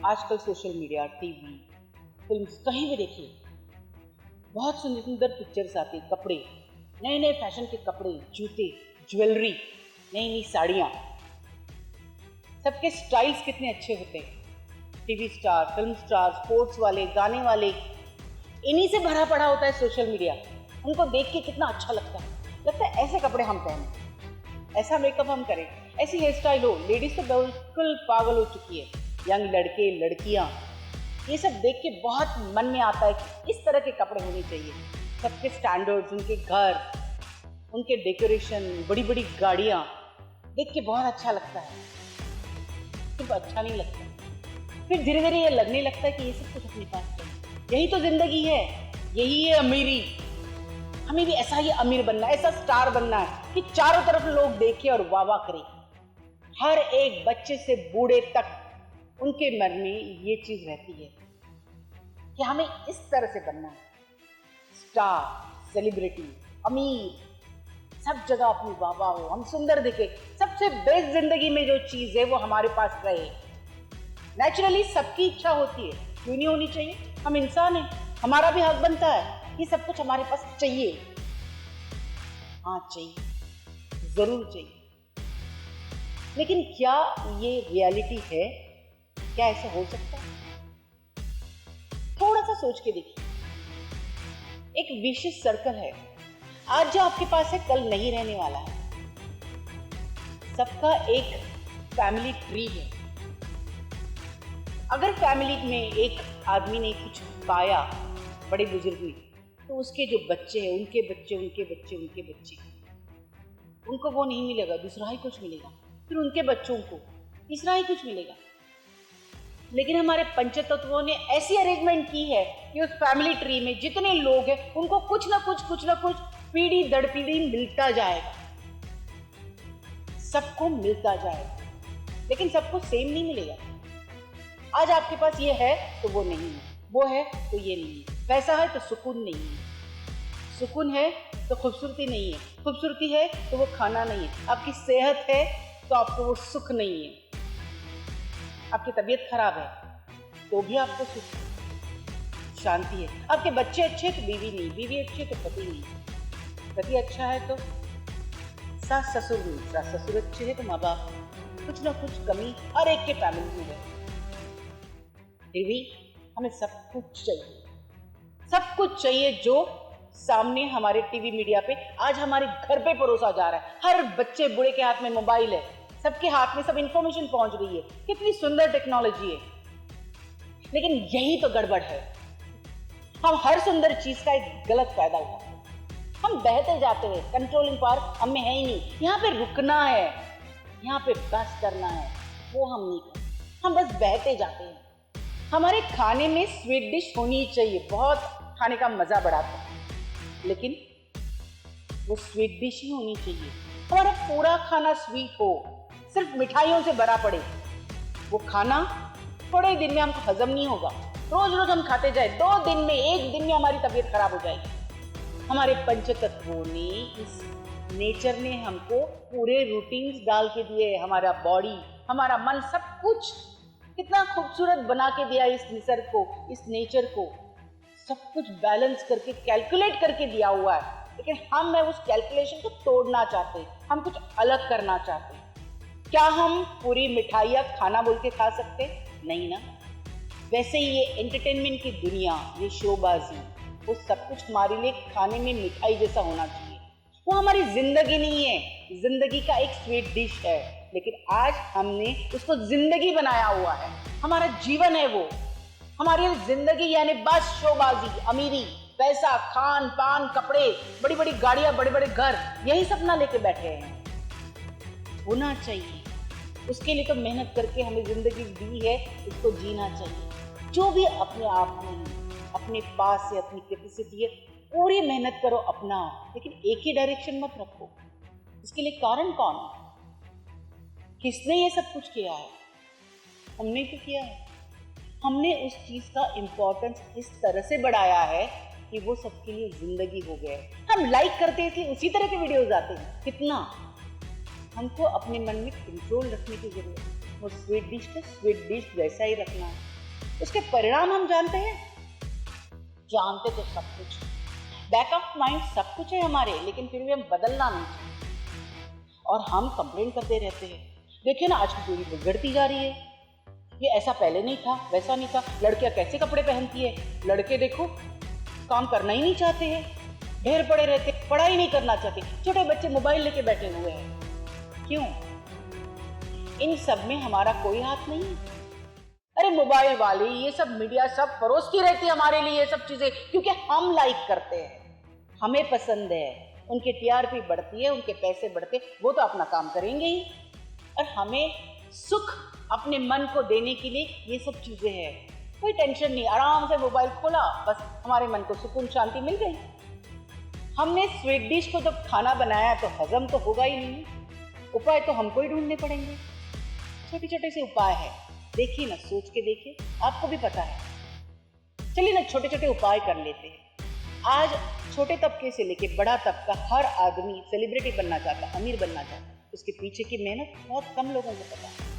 आजकल social media, TV, films कहीं भी देखिए बहुत सुंदर सुंदर पिक्चर्स आती है, कपड़े, नए नए फैशन के कपड़े, जूते, ज्वेलरी, नई नई साड़ियाँ, सबके स्टाइल्स कितने अच्छे होते हैं। TV star, film star, sports वाले, गाने वाले, इन्हीं से भरा पड़ा होता है सोशल मीडिया। उनको देख के कितना अच्छा लगता है ऐसे कपड़े हम पहने, ऐसा मेकअप हम करें, ऐसी हेयर स्टाइल हो। लेडीज तो बिल्कुल पागल हो चुकी है, यंग लड़के लड़कियां, ये सब देख के बहुत मन में आता है कि इस तरह के कपड़े होने चाहिए। सबके स्टैंडर्ड्स, उनके घर, उनके डेकोरेशन, बड़ी बड़ी गाड़ियां देख के बहुत अच्छा लगता है। सिर्फ अच्छा नहीं लगता, फिर धीरे धीरे ये लगने लगता है कि ये सब कुछ अपने पास चाहिए। यही तो जिंदगी है, यही है अमीरी। हमें भी ऐसा ही अमीर बनना है, ऐसा स्टार बनना है कि चारों तरफ लोग देखें और वाह वाह करें। हर एक बच्चे से बूढ़े तक उनके मन में ये चीज रहती है कि हमें इस तरह से बनना है। स्टार, सेलिब्रिटी, अमीर, सब जगह अपनी वाह वाह हो, हम सुंदर दिखे, सबसे बेस्ट जिंदगी में जो चीज है वो हमारे पास रहे। नेचुरली सबकी इच्छा होती है, क्यों नहीं होनी चाहिए? हम इंसान हैं, हमारा भी हक बनता है, ये सब कुछ हमारे पास चाहिए। हाँ चाहिए, जरूर चाहिए, लेकिन क्या ये रियलिटी है? क्या ऐसा हो सकता है? थोड़ा सा सोच के देखिए। एक विशिष्ट सर्कल है, आज जो आपके पास है कल नहीं रहने वाला है। सबका एक फैमिली ट्री है। अगर फैमिली में एक आदमी ने कुछ पाया, बड़े बुजुर्ग ने, तो उसके जो बच्चे हैं, उनके बच्चे, उनके बच्चे, उनके बच्चे, उनको वो नहीं मिलेगा, दूसरा ही कुछ मिलेगा। फिर उनके बच्चों को तीसरा ही कुछ मिलेगा। लेकिन हमारे पंचतत्वों ने ऐसी अरेंजमेंट की है कि उस फैमिली ट्री में जितने लोग हैं उनको कुछ ना कुछ पीढ़ी दर पीढ़ी मिलता जाएगा, सबको मिलता जाएगा, लेकिन सबको सेम नहीं मिलेगा। आज आपके पास ये है तो वो नहीं है, वो है तो ये नहीं है, पैसा है तो सुकून नहीं है, सुकून है तो खूबसूरती नहीं है, खूबसूरती है तो वो खाना नहीं है, आपकी सेहत है तो आपको वो सुख नहीं है, आपकी तबीयत खराब है तो भी आपको सुख शांति है, आपके बच्चे अच्छे तो बीवी नहीं, बीवी अच्छी है तो पति नहीं, पति अच्छा है तो सास ससुर नहीं, सास ससुर अच्छे है तो माँ बाप, कुछ ना कुछ कमी हर एक के फैमिली में है। फिर भी हमें सब कुछ चाहिए, सब कुछ चाहिए जो सामने हमारे टीवी मीडिया पे आज हमारे घर पे परोसा जा रहा है। हर बच्चे बूढ़े के हाथ में मोबाइल है, सबके हाथ में सब इंफॉर्मेशन पहुंच रही है, कितनी सुंदर टेक्नोलॉजी है। लेकिन यही तो गड़बड़ है, हम हर सुंदर चीज का एक गलत फायदा उठाते हैं। हम बहते जाते हैं, कंट्रोलिंग पावर हम में है ही नहीं। यहाँ पे रुकना है, यहाँ पे बस करना है, वो हम नहीं करते, हम बस बहते जाते हैं। हमारे खाने में स्वीट डिश होनी चाहिए, बहुत खाने का मजा बढ़ाता है, लेकिन वो स्वीट डिश ही होनी चाहिए। हमारा पूरा खाना स्वीट हो, सिर्फ मिठाइयों से भरा पड़े, वो खाना थोड़े दिन में हमको हजम नहीं होगा। रोज रोज हम खाते जाए, 2 दिन में, 1 दिन में हमारी तबीयत खराब हो जाएगी। हमारे पंचतत्वों ने, इस नेचर ने हमको पूरे रूटीन्स डाल के दिए। हमारा बॉडी, हमारा मन, सब कुछ कितना खूबसूरत बना के दिया इस निसर्ग को, इस नेचर को, सब कुछ बैलेंस करके, कैलकुलेट करके दिया हुआ है। लेकिन हम उस कैलकुलेशन को तोड़ना चाहते हैं, हम कुछ अलग करना चाहते हैं। क्या हम पूरी मिठाइयाँ खाना बोल के खा सकते? नहीं ना। वैसे ही ये एंटरटेनमेंट की दुनिया, ये शोबाजी, वो सब कुछ हमारे लिए खाने में मिठाई जैसा होना चाहिए। वो हमारी जिंदगी नहीं है, जिंदगी का एक स्वीट डिश है, लेकिन आज हमने उसको जिंदगी बनाया हुआ है। हमारा जीवन है वो, हमारी जिंदगी यानी बस शोबाजी, अमीरी, पैसा, खान पान, कपड़े, बड़ी बड़ी गाड़ियां, बड़े बड़े घर, यही सपना लेके बैठे हैं। होना चाहिए, उसके लिए तो मेहनत करके हमें जिंदगी दी है, उसको जीना चाहिए। जो भी अपने आप में, अपने पास से, अपनी कैपेसिटी है, पूरी मेहनत करो, अपनाओ, लेकिन एक ही डायरेक्शन मत रखो। इसके लिए कारण कौन है? किसने ये सब कुछ किया है? हमने तो किया है। हमने उस चीज का इम्पोर्टेंस इस तरह से बढ़ाया है कि वो सबके लिए जिंदगी हो गया है। हम लाइक करते हैं इसलिए उसी तरह के वीडियोस आते हैं। कितना हमको अपने मन में कंट्रोल रखने की जरूरत है। वो स्वीट डिश को स्वीट डिश वैसा ही रखना है। उसके परिणाम हम जानते हैं? जानते तो सब कुछ, बैक ऑफ माइंड सब कुछ है हमारे, लेकिन फिर भी हम बदलना नहीं चाहते और हम कंप्लेन करते रहते हैं। देखिए ना, आज की पीढ़ी बिगड़ती जा रही है, ये ऐसा पहले नहीं था, वैसा नहीं था। लड़कियां कैसे कपड़े पहनती है, लड़के देखो काम करना ही नहीं चाहते हैं, ढेर पड़े रहते, पढ़ाई नहीं करना चाहते, छोटे बच्चे मोबाइल लेके बैठे हुए हैं। क्यों? इन सब में हमारा कोई हाथ नहीं है। अरे मोबाइल वाले, ये सब मीडिया सब परोसती रहती है हमारे लिए ये सब चीजें, क्योंकि हम लाइक करते हैं, हमें पसंद है, उनके टीआरपी बढ़ती है, उनके पैसे बढ़ते, वो तो अपना काम करेंगे ही, और हमें सुख अपने मन को देने के लिए ये सब चीजें हैं। कोई टेंशन नहीं, आराम से मोबाइल खोला, बस हमारे मन को सुकून शांति मिल गई। हमने स्वीट डिश को जब खाना बनाया तो हजम तो होगा ही नहीं, उपाय तो हमको ही ढूंढने पड़ेंगे। छोटे छोटे से उपाय है, देखिए ना, सोच के देखिए, आपको भी पता है। चलिए ना, छोटे छोटे उपाय कर लेते हैं। आज छोटे तबके से लेके बड़ा तबका हर आदमी सेलिब्रिटी बनना चाहता, अमीर बनना चाहता, उसके पीछे की मेहनत बहुत कम लोगों को पता है।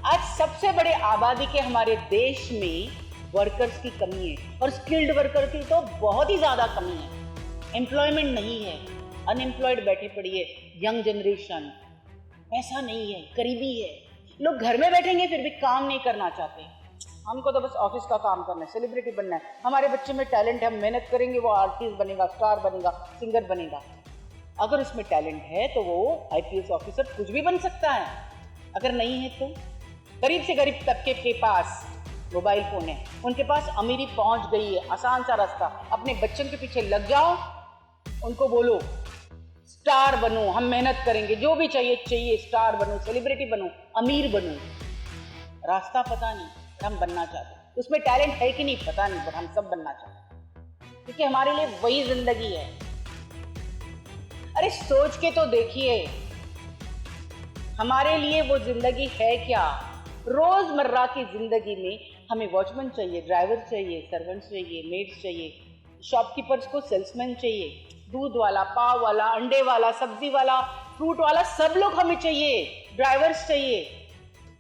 आज सबसे बड़े आबादी के हमारे देश में वर्कर्स की कमी है, और स्किल्ड वर्कर की तो बहुत ही ज्यादा कमी है। एम्प्लॉयमेंट नहीं है, अनएम्प्लॉयड बैठी पड़ी है यंग जनरेशन, पैसा नहीं है, गरीबी है, लोग घर में बैठेंगे फिर भी काम नहीं करना चाहते। हमको तो बस ऑफिस का काम करना है, सेलिब्रिटी बनना है, हमारे बच्चे में टैलेंट है, हम मेहनत करेंगे, वो आर्टिस्ट बनेगा, स्टार बनेगा, सिंगर बनेगा। अगर उसमें टैलेंट है तो वो आईपीएस ऑफिसर कुछ भी बन सकता है, अगर नहीं है तो गरीब से गरीब तबके के पास मोबाइल फोन है, उनके पास अमीरी पहुंच गई है, आसान सा रास्ता। अपने बच्चों के पीछे लग जाओ, उनको बोलो स्टार बनो, हम मेहनत करेंगे, जो भी चाहिए, स्टार बनो, सेलिब्रिटी बनो, अमीर बनो। रास्ता पता नहीं, पर हम बनना चाहते हैं। उसमें टैलेंट है कि नहीं पता नहीं, पर हम सब बनना चाहते हैं, क्योंकि हमारे लिए वही जिंदगी है। अरे सोच के तो देखिए, हमारे लिए वो जिंदगी है क्या? रोजमर्रा की जिंदगी में हमें वॉचमैन चाहिए, ड्राइवर चाहिए, सर्वेंट्स चाहिए, मेड्स चाहिए, शॉपकीपर्स को सेल्समैन चाहिए, दूध वाला, पाव वाला, अंडे वाला, सब्जी वाला, फ्रूट वाला, सब लोग हमें चाहिए, ड्राइवर्स चाहिए,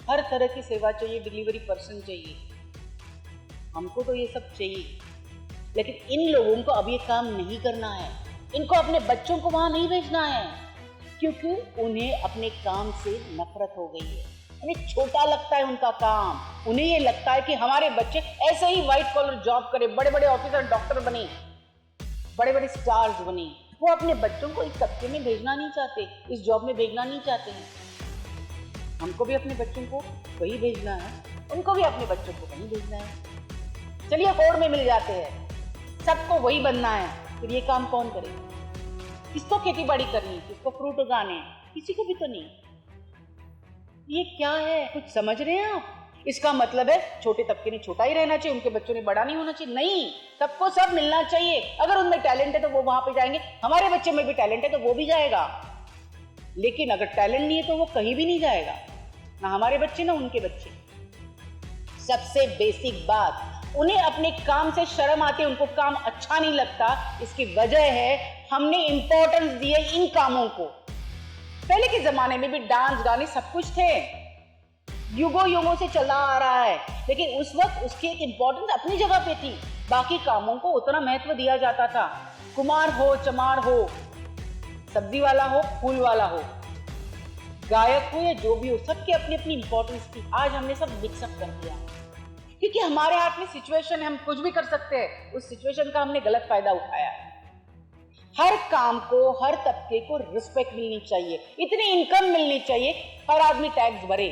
हर तरह की सेवा चाहिए, डिलीवरी पर्सन चाहिए। हमको तो ये सब चाहिए, लेकिन इन लोगों को अब ये काम नहीं करना है, इनको अपने बच्चों को वहां नहीं भेजना है, क्योंकि उन्हें अपने काम से नफरत हो गई है। उन्हें छोटा लगता है उनका काम, उन्हें ये लगता है कि हमारे बच्चे ऐसे ही व्हाइट कॉलर जॉब करें, बड़े बड़े ऑफिसर, डॉक्टर बने, बड़े बड़े स्टार्स बने। वो अपने बच्चों को इस तबके में भेजना नहीं चाहते, इस जॉब में भेजना नहीं चाहते हैं। हमको भी अपने बच्चों को वही भेजना है, उनको भी अपने बच्चों को वही भेजना है। चलिए कोड में मिल जाते हैं, सबको वही बनना है, फिर ये काम कौन करेगा? किसको खेती बाड़ी करनी, किसको फ्रूट उगाने, किसी को भी तो नहीं। ये क्या है, कुछ समझ रहे हैं आप? इसका मतलब है छोटे तबके ने छोटा ही रहना चाहिए, उनके बच्चों ने बड़ा नहीं होना चाहिए। नहीं, सबको सब मिलना चाहिए। अगर उनमें टैलेंट है तो वो वहां पे जाएंगे, हमारे बच्चे में भी टैलेंट है तो वो भी जाएगा, लेकिन अगर टैलेंट नहीं है तो वो कहीं भी नहीं जाएगा, ना हमारे बच्चे ना उनके बच्चे। सबसे बेसिक बात, उन्हें अपने काम से शर्म आती है, उनको काम अच्छा नहीं लगता। इसकी वजह है हमने इंपॉर्टेंस दी है इन कामों को। पहले के जमाने में भी डांस, गाने सब कुछ थे, युगों युगों से चला आ रहा है, लेकिन उस वक्त उसकी एक इंपॉर्टेंस अपनी जगह पे थी, बाकी कामों को उतना महत्व दिया जाता था। कुमार हो, चमार हो, सब्जी वाला हो, फूल वाला हो, गायक हो या जो भी हो, सबकी अपनी अपनी इंपॉर्टेंस थी। आज हमने सब मिक्सअप कर दिया, क्योंकि हमारे हाथ में सिचुएशन है, हम कुछ भी कर सकते हैं। उस सिचुएशन का हमने गलत फायदा उठाया है। हर काम को, हर तबके को रिस्पेक्ट मिलनी चाहिए, इतनी इनकम मिलनी चाहिए, हर आदमी टैक्स भरे,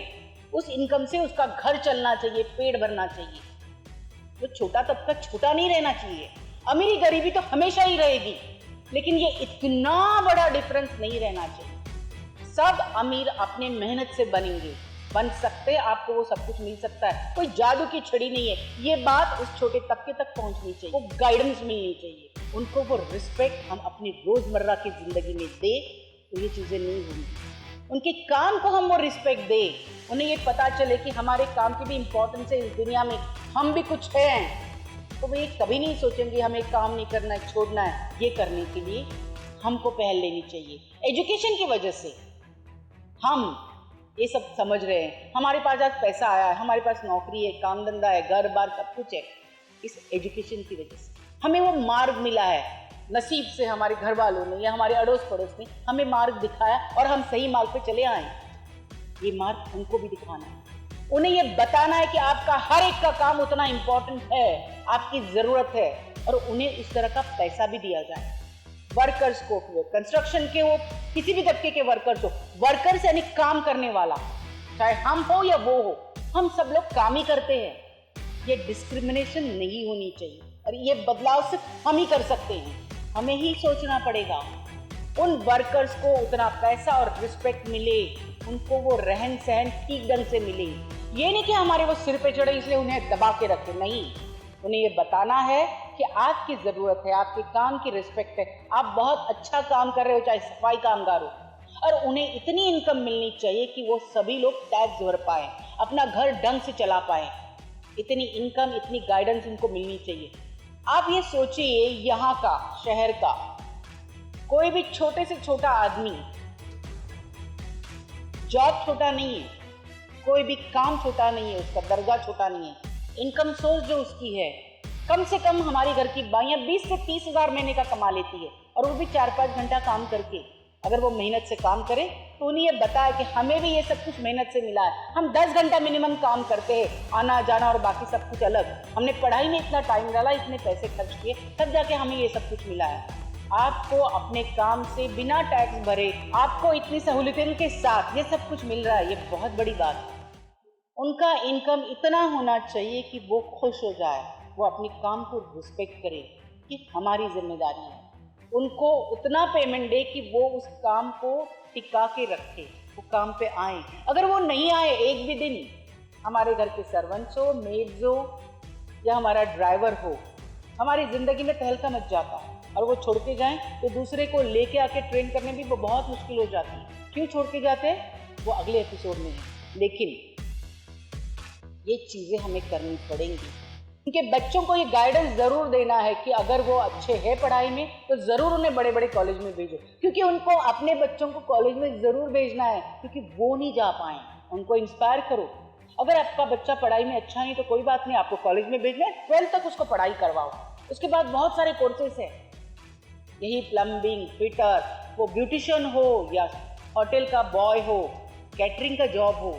उस इनकम से उसका घर चलना चाहिए, पेट भरना चाहिए। तो छोटा तबका छोटा नहीं रहना चाहिए। अमीरी गरीबी तो हमेशा ही रहेगी, लेकिन ये इतना बड़ा डिफरेंस नहीं रहना चाहिए। सब अमीर अपने मेहनत से बनेंगे, बन सकते हैं, आपको वो सब कुछ मिल सकता है, कोई जादू की छड़ी नहीं है। ये बात उस छोटे तबके तक पहुंचनी चाहिए, वो गाइडेंस मिलनी चाहिए, उनको वो रिस्पेक्ट हम अपनी रोजमर्रा की जिंदगी में दे, तो ये चीजें नहीं होंगी। उनके काम को हम वो रिस्पेक्ट दे, उन्हें ये पता चले कि हमारे काम की भी इंपॉर्टेंस है इस दुनिया में, हम भी कुछ हैं, तो वो ये कभी नहीं सोचेंगे हमें काम नहीं करना है, छोड़ना है। ये करने के लिए हमको पहल लेनी चाहिए। एजुकेशन की वजह से हम ये सब समझ रहे हैं, हमारे पास आज पैसा आया है, हमारे पास नौकरी है, काम धंधा है, घर बार सब कुछ है, इस एजुकेशन की वजह से हमें वो मार्ग मिला है। नसीब से हमारे घर वालों ने या हमारे अड़ोस पड़ोस ने हमें मार्ग दिखाया और हम सही मार्ग पे चले आए। ये मार्ग उनको भी दिखाना है, उन्हें ये बताना है कि आपका हर एक का काम उतना इंपॉर्टेंट है, आपकी जरूरत है, और उन्हें उस तरह का पैसा भी दिया जाए। वर्कर्स को, कंस्ट्रक्शन के हो, किसी भी तबके के वर्कर्स हो, वर्कर्स यानी काम करने वाला, चाहे हम हो या वो हो, हम सब लोग काम ही करते हैं। ये डिस्क्रिमिनेशन नहीं होनी चाहिए और ये बदलाव सिर्फ हम ही कर सकते हैं, हमें ही सोचना पड़ेगा। उन वर्कर्स को उतना पैसा और रिस्पेक्ट मिले, उनको वो रहन सहन ठीक ढंग से मिले। ये नहीं कि हमारे वो सिर पे चढ़े इसलिए उन्हें दबा के रखे, नहीं, उन्हें ये बताना है कि आपकी जरूरत है, आपके काम की रिस्पेक्ट है, आप बहुत अच्छा काम कर रहे हो, चाहे सफाई कामगार हो, और उन्हें इतनी इनकम मिलनी चाहिए कि वो सभी लोग टैक्स भर पाए, अपना घर ढंग से चला पाए। इतनी इनकम, इतनी गाइडेंस उनको मिलनी चाहिए। आप ये सोचिए, यहाँ का, शहर का कोई भी छोटे से छोटा आदमी, जॉब छोटा नहीं है, कोई भी काम छोटा नहीं है, उसका दर्जा छोटा नहीं है, इनकम सोर्स जो उसकी है कम से कम हमारी घर की बाइयां 20 से 30 हजार महीने का कमा लेती है, और वो भी 4-5 घंटा काम करके। अगर वो मेहनत से काम करे तो उन्हें ये बताए कि हमें भी ये सब कुछ मेहनत से मिला है। हम 10 घंटा मिनिमम काम करते हैं, आना जाना और बाकी सब कुछ अलग, हमने पढ़ाई में इतना टाइम डाला, इतने पैसे खर्च किए, तब जाके हमें ये सब कुछ मिला है। आपको अपने काम से बिना टैक्स भरे, आपको इतनी सहूलियतों के साथ ये सब कुछ मिल रहा है, ये बहुत बड़ी बात है। उनका इनकम इतना होना चाहिए कि वो खुश हो जाए, वो अपने काम को रिस्पेक्ट करे कि हमारी जिम्मेदारी है। उनको उतना पेमेंट दे कि वो उस काम को टिका के रखे, वो काम पे आए। अगर वो नहीं आए एक भी दिन, हमारे घर के सर्वेंट्स हो, मेड्स हो या हमारा ड्राइवर हो, हमारी जिंदगी में तहलका मच जाता है, और वो छोड़ के जाएं तो दूसरे को लेके आके ट्रेन करने भी वो बहुत मुश्किल हो जाती है। क्यों छोड़ के जाते हैं वो अगले एपिसोड में है, लेकिन ये चीजें हमें करनी पड़ेंगी। उनके बच्चों को ये गाइडेंस जरूर देना है कि अगर वो अच्छे हैं पढ़ाई में तो जरूर उन्हें बड़े बड़े कॉलेज में भेजो, क्योंकि उनको अपने बच्चों को कॉलेज में जरूर भेजना है, क्योंकि वो नहीं जा पाए। उनको इंस्पायर करो। अगर आपका बच्चा पढ़ाई में अच्छा नहीं तो कोई बात नहीं, आपको कॉलेज में भेजना है, 12th तक उसको पढ़ाई करवाओ, उसके बाद बहुत सारे कोर्सेस हैं, यही प्लम्बिंग, फिटर, वो ब्यूटिशियन हो या होटल का बॉय हो, कैटरिंग का जॉब हो,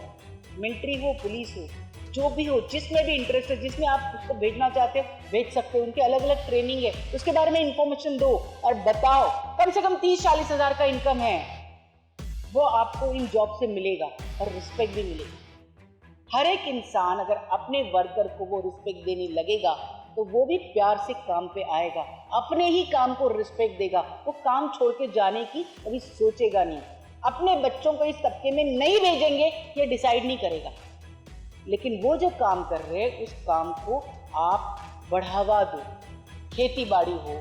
मिलिट्री हो, पुलिस हो, जो भी हो, जिसमें भी इंटरेस्ट है, जिसमें आप उसको भेजना चाहते हो भेज सकते हो। उनके अलग अलग ट्रेनिंग है, उसके बारे में इंफॉर्मेशन दो और बताओ। कम से कम 30-40 हजार का इनकम है, वो आपको इन जॉब से मिलेगा और रिस्पेक्ट भी मिलेगा। हर एक इंसान अगर अपने वर्कर को वो रिस्पेक्ट देने लगेगा तो वो भी प्यार से काम पे आएगा, अपने ही काम को रिस्पेक्ट देगा, वो काम छोड़ के जाने की कभी सोचेगा नहीं। अपने बच्चों को इस तबके में नहीं भेजेंगे ये डिसाइड नहीं करेगा, लेकिन वो जो काम कर रहे हैं उस काम को आप बढ़ावा दो। खेती बाड़ी हो,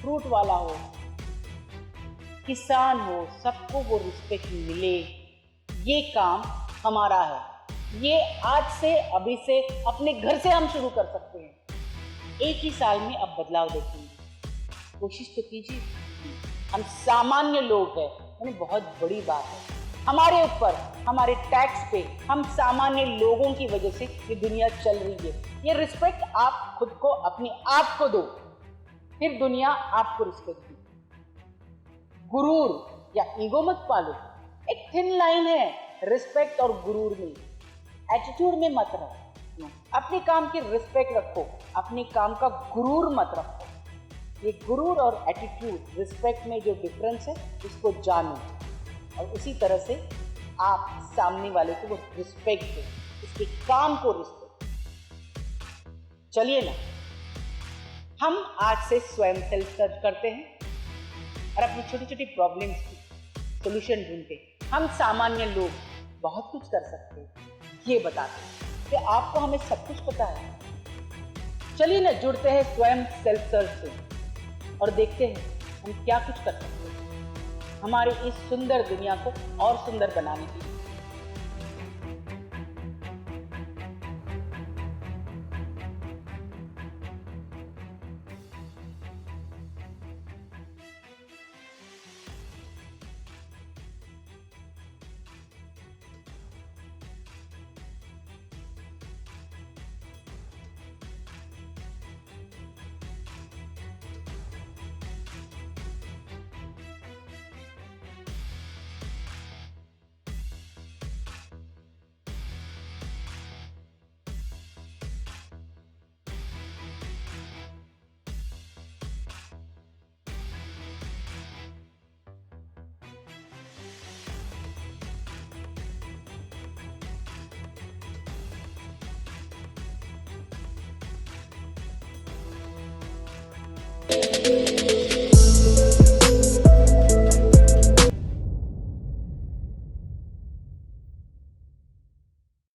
फ्रूट वाला हो, किसान हो, सबको वो रिस्पेक्ट मिले। ये काम हमारा है, ये आज से, अभी से, अपने घर से हम शुरू कर सकते हैं। एक ही साल में अब बदलाव देखेंगे, कोशिश तो कीजिए। हम सामान्य लोग हैं, यानी बहुत बड़ी बात है हमारे ऊपर, हमारे टैक्स पे, हम सामान्य लोगों की वजह से ये दुनिया चल रही है। ये रिस्पेक्ट आप खुद को, अपने आप को दो, फिर दुनिया आपको रिस्पेक्ट दे। गुरूर या ईगो मत पालो, एक थिन लाइन है रिस्पेक्ट और गुरूर में। एटीट्यूड में मत रहो, अपने काम की रिस्पेक्ट रखो, अपने काम का गुरूर मत रखो। ये गुरूर और एटीट्यूड, रिस्पेक्ट में जो डिफरेंस है उसको जानो, और उसी तरह से आप सामने वाले को वो रिस्पेक्ट दो, उसके काम को रिस्पेक्ट। चलिए ना, हम आज से स्वयं सेल्फ सर्च करते हैं और अपनी छोटी छोटी प्रॉब्लम्स की सोल्यूशन ढूंढते हैं। हम सामान्य लोग बहुत कुछ कर सकते हैं, ये बताते हैं कि आपको हमें सब कुछ पता है। चलिए ना, जुड़ते हैं स्वयं सेल्फ सर्च से और देखते हैं हम क्या कुछ कर सकते हैं हमारी इस सुंदर दुनिया को और सुंदर बनाने के लिए।